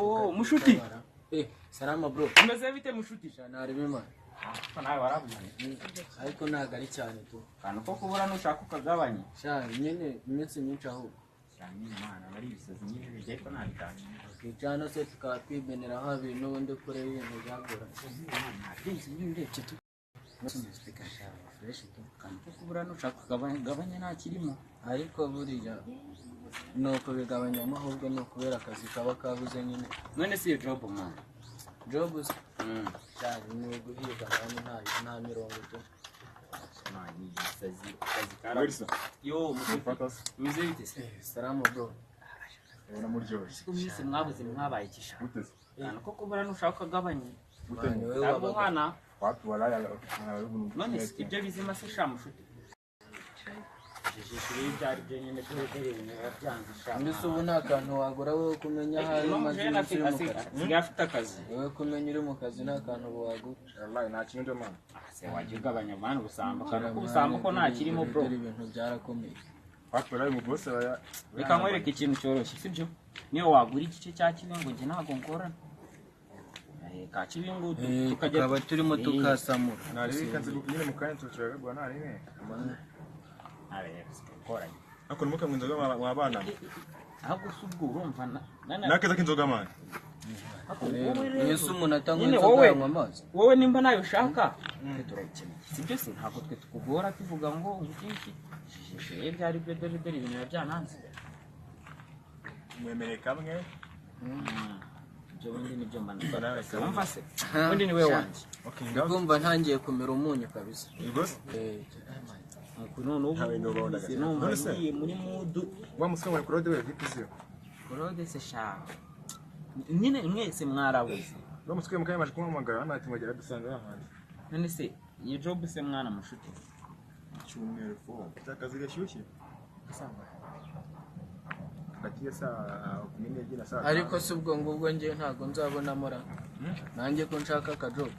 Oh, mushuti. Salama bro. Umeze bite mushuti? Shana ribima. Nawe warabuze. Ariko nagari cyane tu. Kana ko kubura nushaka ukagabanya. Sha nyene iminsi myinshi aho. Cyane imana bari bisazi nyine bigiye ko nabitanye. Kijana se tukapibenera ha bintu ubundi kure ibintu byagora. Byinshi ndebye tu. Musika sha fresh tu. Kana ko kubura nushaka ukagabanya nta kirimo. Ariko buriya nuko bigabanyamo ahubwo no kubera akazi kaba kabuze nyine. None si job man. Jobs cyane ni guhiga abantu nta mirongo tu. Mani bisazi kazi kara. Yo musifata. Uze bite se? Salama bro. Ubona muryoshye. Kumwise mwabuze mwabaye kisha. Guteze. Kana ko kubura nushaka ukagabanya. Gutanye wewe Ntabwo hana. Watu walaya None ibyo bizima se sha mushuti. Jishishiri byari byo nyine byangisha. Mbese ubu nta kantu wagura wowe kumenya hari amazina asigaye afite akazi. wowe kumenya uri mu kazi nta kantu wagura. wallahi nta kintu ndio man. Se wajya ugabanya mwana ubusamba kana ko ubusamba ko nta kirimo bro. Ibintu byarakomeye. Watu walaya mu boss baya. Reka nkwereke ikintu cyoroshye sibyo? Niyo wagura igice cya kimwe ngo nge ntago ngorana. Ka kibingu tukaba turimo tukasamura. Nari kanze nyine mu kanya tucuragwa nari ne. Koranye. Ako muka mwinzoga mwabana. Ahubwo subwo urumva Nakeza kinzoga man. Yesu umuntu atangwa inzoga yanywa amazi. Wowe nimba nayo ushaka turakina. Sibyo se ntabwo twe tukugora tuvuga ngo ngiki. Jishishiri byari byo dore ibintu byananze. Mwemere kamwe. Ubundi nibyo mbana. Umva se. Ubundi ni we wanje. Okay, ngumva ntangiye kumera umunyu kabisa. Igos? None ubu numva ngiye muri mudu. Wa musika wa kurode we vipizio. Kurode se sha. Nyine mwese mwarabuze. Wa musika mukaye maje kumamagara hano ati mwagera dusanga ahandi. None se iyi job se mwana mushuti. Cyumweru fo. Cyakazi gashyushye. Katiye saa kumenya gina saa. Ariko se ubwo ngubwo ngiye ntago nzabona mora. Nanjye ko nshaka akajob.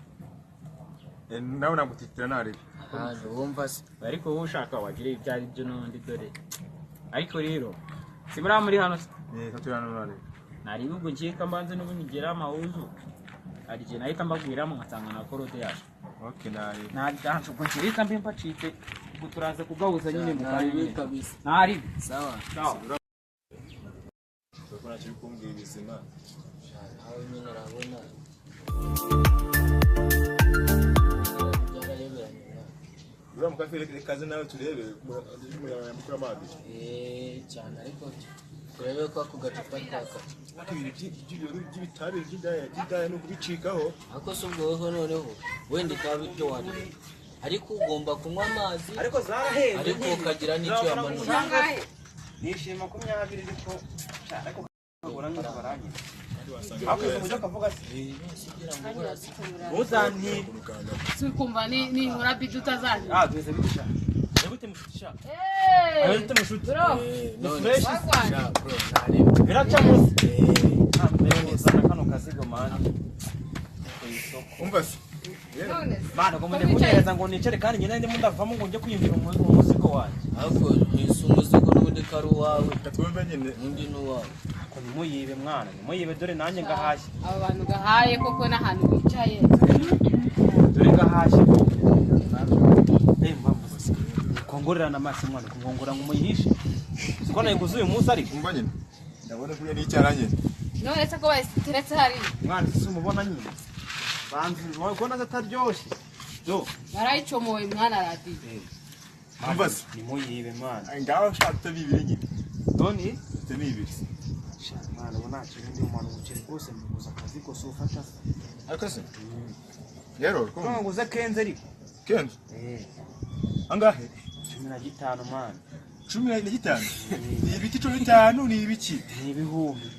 Nawe nagutitira nari. Hano wumva se. Ariko wowe ushaka wagira ibyari byo n'undi dore. Ariko rero sibura muri hano taturana nari. Nari ubwo ngiye kambanze n'ubundi ngera amahuzu. Arije nayo kambagwiramo ngatanga na korode yaje. Okay nari. Nari danse ubwo ngiye kambe mpacite ubwo turaza kugahuza nyine mu kari kabisa. Nari Sawa. Sawa. Tukona kiri kumbwira ibizima. Aho nyine arabona. Ura mukafire kazi nawe turebe mukura amazi. Cyane ariko turebe ko ako gacupa twaka. By'ibitari by'idaya no kubicikaho. Ako se ubwo weho noneho wenda ikaba ibyo wari. Ariko ugomba kunywa amazi. Ariko zarahe. Ariko ukagira n'icyo yamanura. Nishima 20 ariko ariko agora nk'abaranye. Sikumva ni murabi tutazanye. Twese bigisha. Nabute mushutisha. Nabute mushuti. Fresh. Bro, nari. Biracha musi. Neza kano kazigo mana. Umva se. Mana ko munde kuneza ngo nicere kandi nyine ndi mundavamo ngo nje kwiyumvira umuzigo wanje. Ahubwo Yesu umuzigo n'ubundi kari uwawe. Katwumva nyine. Undi n'uwawe. Ko nimuyibe mwana, nimuyibe dore nanjye ngahashye. Aba bantu gahaye koko n'ahantu bicaye. Dore ngahashye. Mbamuzi. Kongorerana amaso mwana kungongora ngo muyihishe. Siko nayo kuzuye umunsi ari. Umva nyine. Ndabona kuya n'icyaranye. None se ko basiteretse hari. Mwana si umubona nyine. Banzi ko naza taryoshe. Do. Barayicomoye mwana radi. Umva se. Nimuyibe mwana. Ngaho shata bibiri nyine. Doni? Tenibiri. Mwana ubona cyane ndi umuntu ukiri rwose muguza akazi ko sufata. Ariko se. Yero ko. Ko nguza kenze ariko. Kenze. Angahe? 15 mwana. 15. Ni ibiti 15 ni ibiki? Ni ibihumbi.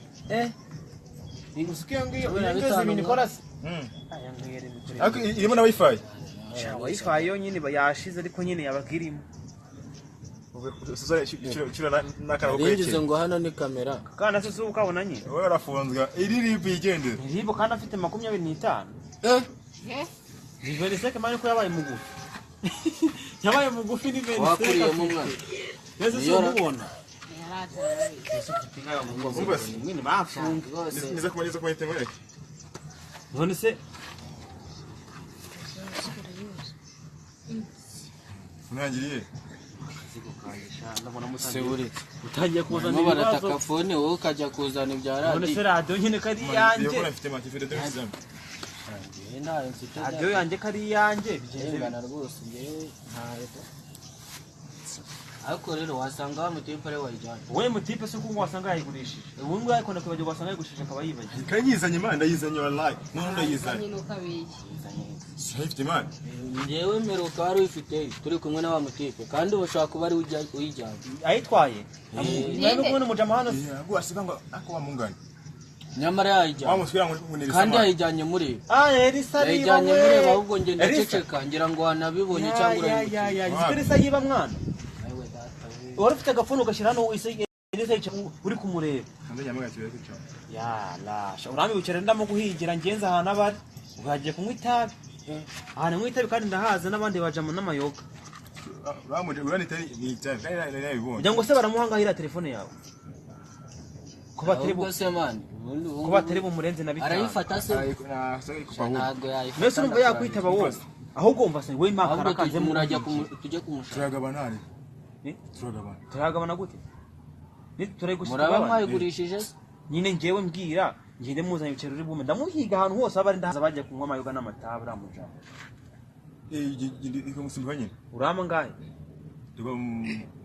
Nigusikia ngiyo ngeze mini korasi. Aya ngere mikore. Ariko irimo na wifi. Wifi yo nyine bayashize ariko nyine yabagirimo. Sasa chira nakara ko yinjize ngo hano ni kamera. Kana se ukabona nyine. Wowe arafunzwa. Iri ribu igende. Ribu kandi afite 25. Riveri seke mani ko yabaye mugufi. Yabaye mugufi ni 25. Wakuriye mu mwana. Yesu se mubona. ntacyo mwene bafunga rwose niza kumenya itengo none se unangiriye se uri utangiye kuzana barimo ibibazo barataka fone wowe ukajya kuzana ibya none se radiyo radiyo nyine kari iyo iyanjye kuna mfite makifete de exam njyewe ntayo mfite radiyo yanjye kari iyanjye byengana rwose njyewe ntayo ariko rero wasanga wa mutipe ari wayijyana wowe mutipe se ko wasanga yayigurishije ubu ngubu ariko nakwibagiwe wasanga yayigurishije akaba yibagiwe kanyizanye man ndayizanye wallahi none ndayizanye nyine ukabeshya safety man njyewe meruka wari uyifite turi kumwe na wa mutipe kandi ushobora kuba ari uyijyana ayitwaye nawe kubona umujama hano ngo asibanga ako wamungana nyamara yayijyana wamuswira ngo nire kandi yayijyanye muri Elisa yayijyanye muri ahubwo njye ndaceceka ngira ngo wanabibonye cyangwa urabibonye Elisa yiba mwana wari ufite agafuni ugashyira hano Elisa uri kumureba ndanya mwaga kibaye cyane ya lasha uramibukira ndamo guhigira ngenza ahantu abari uhagiye kunywa itabi ahantu nywa itabi kandi ndahaza n'abandi bajamo n'amayoga ramuje uranite ni cyane kandi nabibonye kugira ngo se baramuhangahira telefone yawe kuba tari bumurenze na bitanu arayifata se ntabwo yayifata mbese urumva yakwitaba wowe ahubwo umva se we makara kaze murajya tujye kumushaka turagabana turagabana gute muraba mwayigurishije nyine njyewe mbwira ngende muzanye ibiceri uri bume ndamuhiga ahantu hose abari ndahaza bajya kunywa amayoga n'amata buramujana ikamusimbuka nyine urama ngahe tuba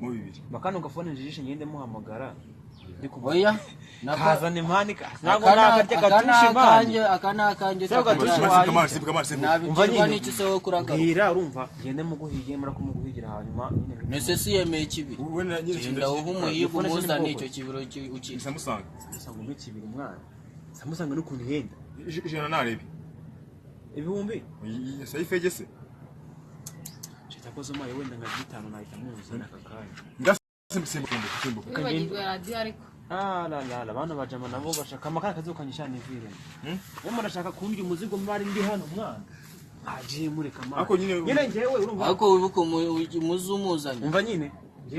mu bibiri makano gafone njijishe ngende muhamagara oya kazana impani ntabwo nakarya gatushi manje akanakanje umva n'iki se wo kuraga bwira urumva ngende muguhigiye mura kumuguhigira hanyuma nese si yemeye kibiri genda ubu umuhigo umuzana icyo kibiro ukiri samusanga umbe kibiri mwana samusanga n'ukuntu ihenda ijana narebe ibihumbi sayifege se cyakoze maye wenda nka 5 nahita muzana akakanya simbuka wibagirwe radiyo ariko la bana bajama nabo bashaka amakara kazokanyisha nivire mwe murashaka kundya umuzigo mbari ndi hano mwana aje mureka mwana ako nyine njyewe urumva ako wibuka muzumuzanye umva nyine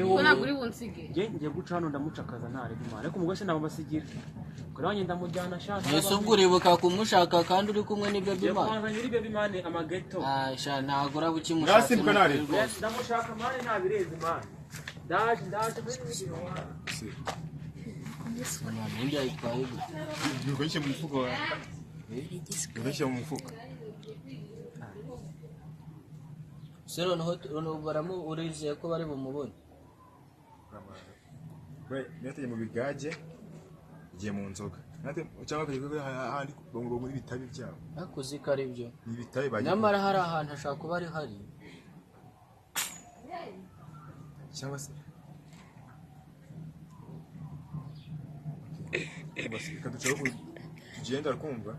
ko ntabwo uri bunsige ngiye guca hano ndamucakaza ntare imana ariko umugore nabo basigira kuri wanye ndamujyana shaka ese ubwo uribuka kumushaka kandi uri kumwe n'ibyo bimana yamwana nyiri byo bimane amageto sha ntabwo urabukimushaka nasimbuka nare ndamushaka mane ntabireze mane ndaje muri video undi ayitwaye gute yuko mu mufuko wa yuko mu mufuko se noneho baramu urizeye ko bari bumubone nete mu bigage igiye mu nzoga nate cyangwa kuri ahandi bongo muri bitabi byabo nakuzi ko ari byo ni bitabi bagiye nyamara hari ahantu ashaka kuba ari hari cyangwa se basi kaducaho kugenda kumva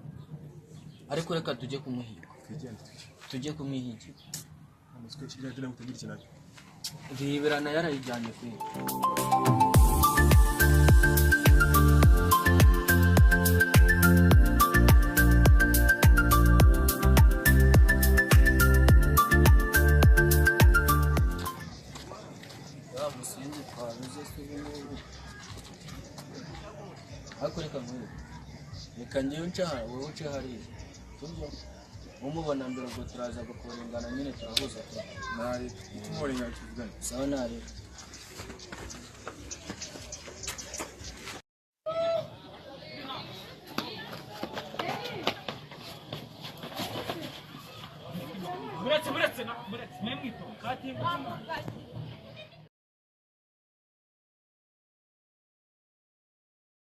ariko reka tujye kumuhiga tujye kumwihiga amuswe kigira dina kutagira kinacyo riberana yarayijyanye kwiga reka njyewe ncaha wowe uce hariya tujya umubona mbere ubwo turaza gukurengana nyine turahuza nari tumurenga tuvugane sawa nari buretse memwito kati